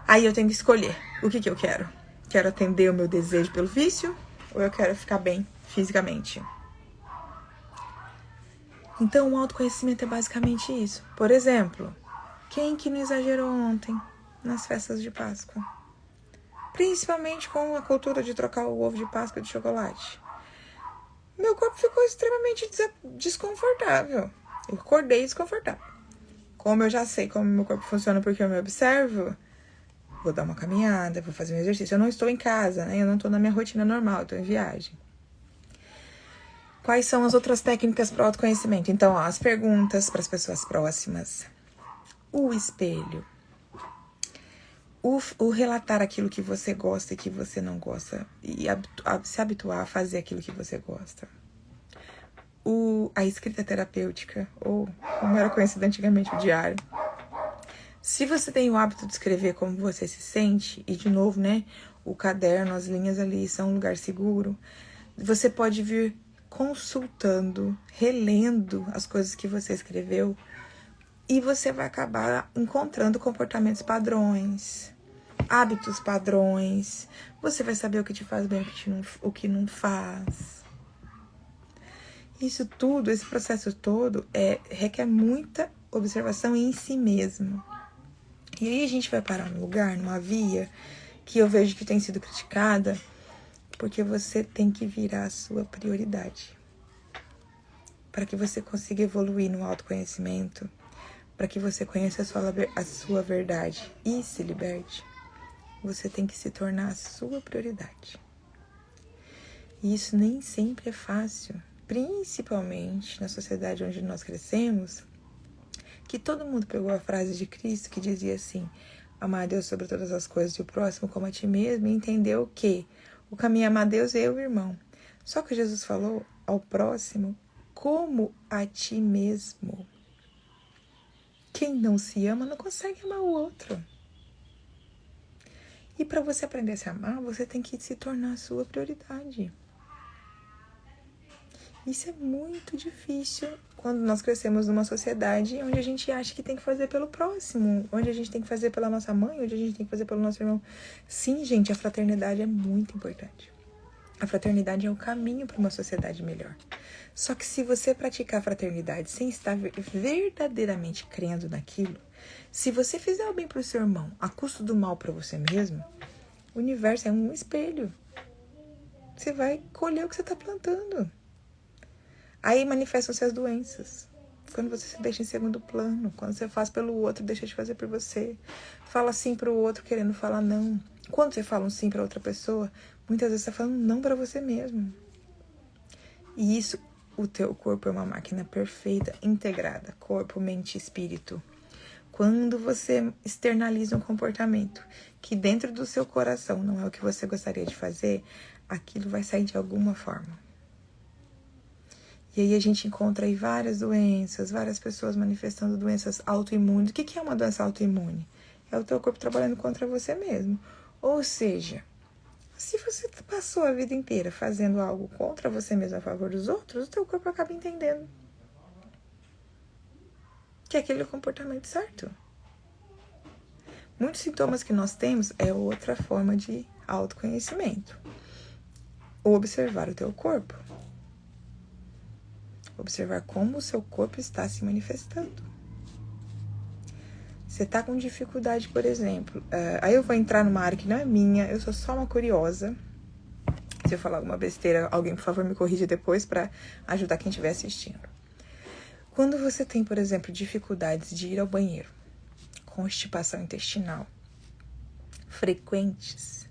Speaker 1: Aí eu tenho que escolher o que eu quero. Quero atender o meu desejo pelo vício ou eu quero ficar bem fisicamente? Então, o autoconhecimento é basicamente isso. Por exemplo, quem que não exagerou ontem nas festas de Páscoa? Principalmente com a cultura de trocar o ovo de Páscoa de chocolate. Meu corpo ficou extremamente desconfortável. Eu acordei desconfortável. Como eu já sei como meu corpo funciona porque eu me observo, vou dar uma caminhada, vou fazer um exercício. Eu não estou em casa, né? Eu não estou na minha rotina normal, eu estou em viagem. Quais são as outras técnicas para o autoconhecimento? Então, as perguntas para as pessoas próximas. O espelho. O relatar aquilo que você gosta e que você não gosta. E se habituar a fazer aquilo que você gosta. A escrita terapêutica, ou como era conhecido antigamente, o diário. Se você tem o hábito de escrever como você se sente, e de novo, né, o caderno, as linhas ali são um lugar seguro, você pode vir consultando, relendo as coisas que você escreveu e você vai acabar encontrando comportamentos padrões, hábitos padrões, você vai saber o que te faz bem, o que não faz. Isso tudo, esse processo todo, requer muita observação em si mesmo. E aí a gente vai parar num lugar, numa via, que eu vejo que tem sido criticada, porque você tem que virar a sua prioridade. Para que você consiga evoluir no autoconhecimento, para que você conheça a sua verdade e se liberte, você tem que se tornar a sua prioridade. E isso nem sempre é fácil, principalmente na sociedade onde nós crescemos, que todo mundo pegou a frase de Cristo que dizia assim: amar a Deus sobre todas as coisas e o próximo como a ti mesmo, e entendeu que o caminho é amar a Deus e eu, irmão. Só que Jesus falou ao próximo como a ti mesmo. Quem não se ama não consegue amar o outro. E para você aprender a se amar, você tem que se tornar a sua prioridade. Isso é muito difícil quando nós crescemos numa sociedade onde a gente acha que tem que fazer pelo próximo, onde a gente tem que fazer pela nossa mãe, onde a gente tem que fazer pelo nosso irmão. Sim, gente, a fraternidade é muito importante. A fraternidade é o caminho para uma sociedade melhor. Só que se você praticar a fraternidade sem estar verdadeiramente crendo naquilo, se você fizer o bem para o seu irmão a custo do mal para você mesmo, o universo é um espelho. Você vai colher o que você está plantando. Aí manifestam-se as doenças. Quando você se deixa em segundo plano, quando você faz pelo outro, deixa de fazer por você. Fala sim pro outro querendo falar não. Quando você fala um sim para outra pessoa, muitas vezes você tá falando não para você mesmo. E isso, o teu corpo é uma máquina perfeita, integrada. Corpo, mente e espírito. Quando você externaliza um comportamento que dentro do seu coração não é o que você gostaria de fazer, aquilo vai sair de alguma forma. E aí a gente encontra aí várias doenças, várias pessoas manifestando doenças autoimunes. O que é uma doença autoimune? É o teu corpo trabalhando contra você mesmo. Ou seja, se você passou a vida inteira fazendo algo contra você mesmo a favor dos outros, o teu corpo acaba entendendo que é aquele comportamento certo. Muitos sintomas que nós temos é outra forma de autoconhecimento. Observar o teu corpo. Observar como o seu corpo está se manifestando. Você tá com dificuldade, por exemplo. Aí eu vou entrar numa área que não é minha, eu sou só uma curiosa. Se eu falar alguma besteira, alguém, por favor, me corrija depois para ajudar quem estiver assistindo. Quando você tem, por exemplo, dificuldades de ir ao banheiro, constipação intestinal, frequentes,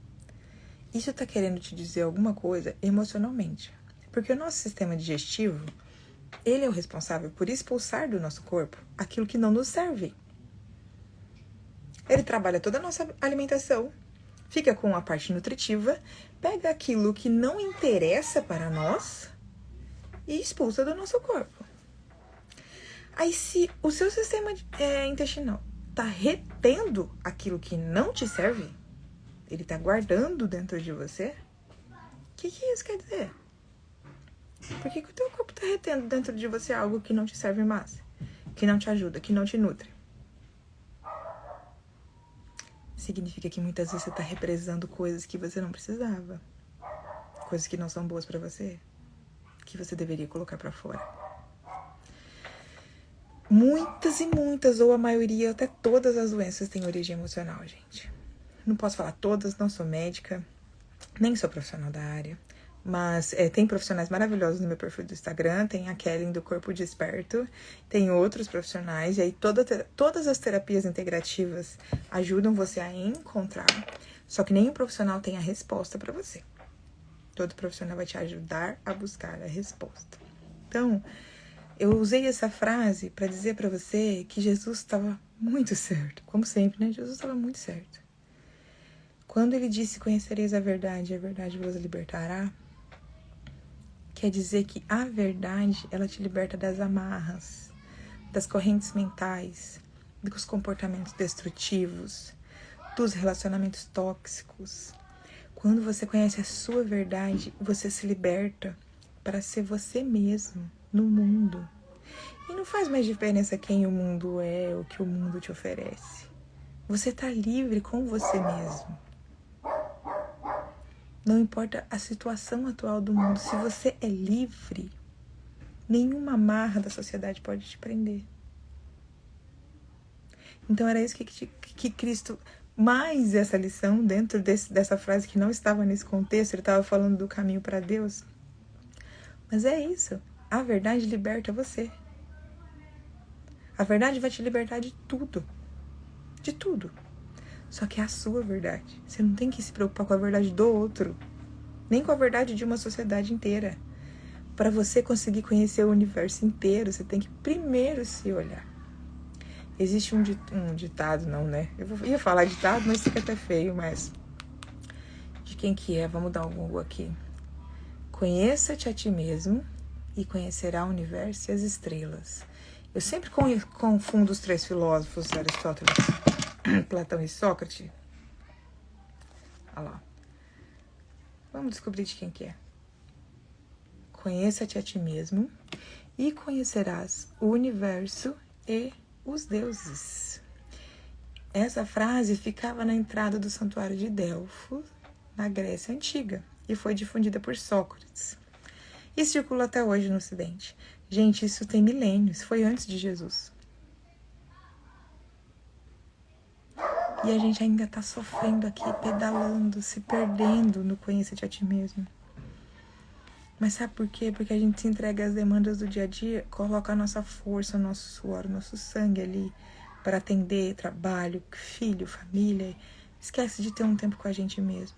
Speaker 1: isso tá querendo te dizer alguma coisa emocionalmente. Porque o nosso sistema digestivo, ele é o responsável por expulsar do nosso corpo aquilo que não nos serve. Ele trabalha toda a nossa alimentação, fica com a parte nutritiva, pega aquilo que não interessa para nós e expulsa do nosso corpo. Aí se o seu sistema intestinal está retendo aquilo que não te serve, ele está guardando dentro de você, o que isso quer dizer? Por que o teu corpo está retendo dentro de você algo que não te serve mais, que não te ajuda, que não te nutre? Significa que muitas vezes você está represando coisas que você não precisava. Coisas que não são boas para você. Que você deveria colocar para fora. Muitas e muitas, ou a maioria, até todas as doenças têm origem emocional, gente. Não posso falar todas, não sou médica, nem sou profissional da área. Mas tem profissionais maravilhosos no meu perfil do Instagram. Tem a Kellen do Corpo Desperto. Tem outros profissionais. E aí todas as terapias integrativas ajudam você a encontrar. Só que nenhum profissional tem a resposta para você. Todo profissional vai te ajudar a buscar a resposta. Então, eu usei essa frase para dizer para você que Jesus estava muito certo. Como sempre, né? Jesus estava muito certo. Quando ele disse, conhecereis a verdade vos libertará, quer dizer que a verdade, ela te liberta das amarras, das correntes mentais, dos comportamentos destrutivos, dos relacionamentos tóxicos. Quando você conhece a sua verdade, você se liberta para ser você mesmo no mundo. E não faz mais diferença quem o mundo é, o que o mundo te oferece. Você está livre com você mesmo. Não importa a situação atual do mundo, se você é livre, nenhuma amarra da sociedade pode te prender. Então era isso que Cristo, mais essa lição, dentro dessa frase que não estava nesse contexto, ele estava falando do caminho para Deus. Mas é isso, a verdade liberta você. A verdade vai te libertar de tudo. De tudo. Só que é a sua verdade. Você não tem que se preocupar com a verdade do outro. Nem com a verdade de uma sociedade inteira. Para você conseguir conhecer o universo inteiro, você tem que primeiro se olhar. Existe um ditado, não, né? Eu ia falar ditado, mas fica até feio, mas... De quem que é? Vamos dar um Google aqui. Conheça-te a ti mesmo e conhecerá o universo e as estrelas. Eu sempre confundo os três filósofos, Aristóteles, Platão e Sócrates. Olha lá. Vamos descobrir de quem que é. Conheça-te a ti mesmo e conhecerás o universo e os deuses. Essa frase ficava na entrada do santuário de Delfos, na Grécia Antiga, e foi difundida por Sócrates. E circula até hoje no Ocidente. Gente, isso tem milênios, foi antes de Jesus. E a gente ainda está sofrendo aqui, pedalando, se perdendo no conhecer-te a ti mesmo. Mas sabe por quê? Porque a gente se entrega às demandas do dia a dia, coloca a nossa força, o nosso suor, o nosso sangue ali para atender trabalho, filho, família. Esquece de ter um tempo com a gente mesmo.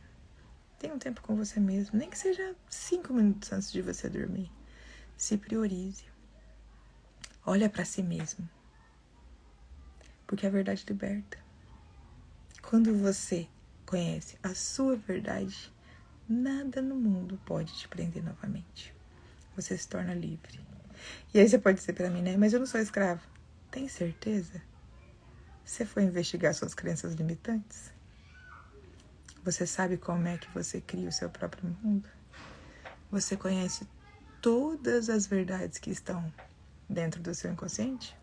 Speaker 1: Tenha um tempo com você mesmo, nem que seja 5 minutos antes de você dormir. Se priorize. Olha para si mesmo. Porque a verdade liberta. Quando você conhece a sua verdade, nada no mundo pode te prender novamente. Você se torna livre. E aí você pode dizer para mim, né? Mas eu não sou escrava. Tem certeza? Você foi investigar suas crenças limitantes? Você sabe como é que você cria o seu próprio mundo? Você conhece todas as verdades que estão dentro do seu inconsciente?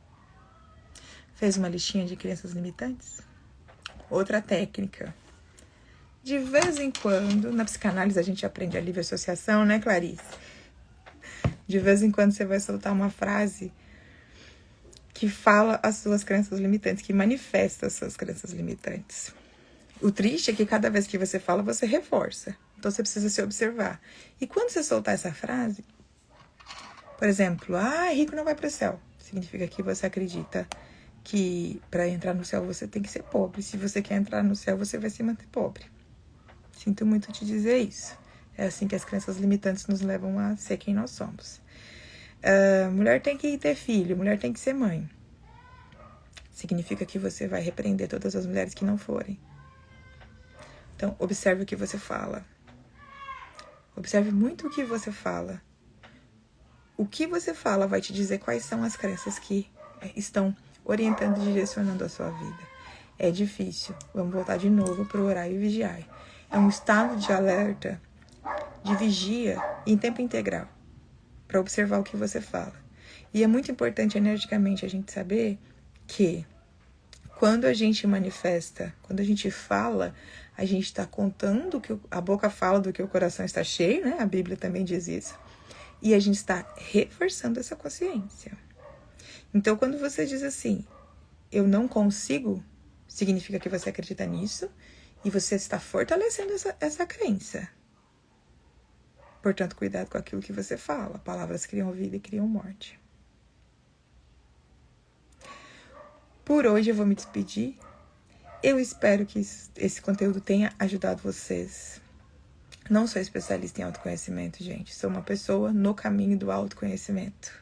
Speaker 1: Fez uma listinha de crenças limitantes? Outra técnica. De vez em quando, na psicanálise a gente aprende a livre associação, né, Clarice? De vez em quando você vai soltar uma frase que fala as suas crenças limitantes, que manifesta as suas crenças limitantes. O triste é que cada vez que você fala, você reforça. Então você precisa se observar. E quando você soltar essa frase, por exemplo, rico não vai para o céu. Significa que você acredita que para entrar no céu você tem que ser pobre. Se você quer entrar no céu, você vai se manter pobre. Sinto muito te dizer isso. É assim que as crenças limitantes nos levam a ser quem nós somos. Mulher tem que ter filho, mulher tem que ser mãe. Significa que você vai repreender todas as mulheres que não forem. Então, observe o que você fala. Observe muito o que você fala. O que você fala vai te dizer quais são as crenças que estão orientando e direcionando a sua vida. É difícil. Vamos voltar de novo para o orar e vigiar. É um estado de alerta, de vigia em tempo integral, para observar o que você fala. E é muito importante energicamente a gente saber que quando a gente manifesta, quando a gente fala, a gente está contando que a boca fala do que o coração está cheio, né? A Bíblia também diz isso. E a gente está reforçando essa consciência. Então, quando você diz assim, eu não consigo, significa que você acredita nisso e você está fortalecendo essa crença. Portanto, cuidado com aquilo que você fala. Palavras criam vida e criam morte. Por hoje eu vou me despedir. Eu espero que esse conteúdo tenha ajudado vocês. Não sou especialista em autoconhecimento, gente. Sou uma pessoa no caminho do autoconhecimento,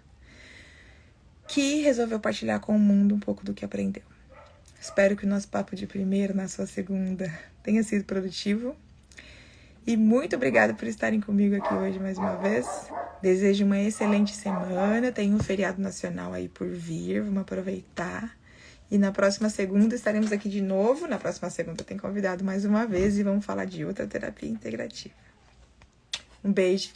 Speaker 1: que resolveu partilhar com o mundo um pouco do que aprendeu. Espero que o nosso papo de primeira, na sua segunda, tenha sido produtivo. E muito obrigada por estarem comigo aqui hoje mais uma vez. Desejo uma excelente semana. Tem um feriado nacional aí por vir. Vamos aproveitar. E na próxima segunda estaremos aqui de novo. Na próxima segunda tem convidado mais uma vez e vamos falar de outra terapia integrativa. Um beijo.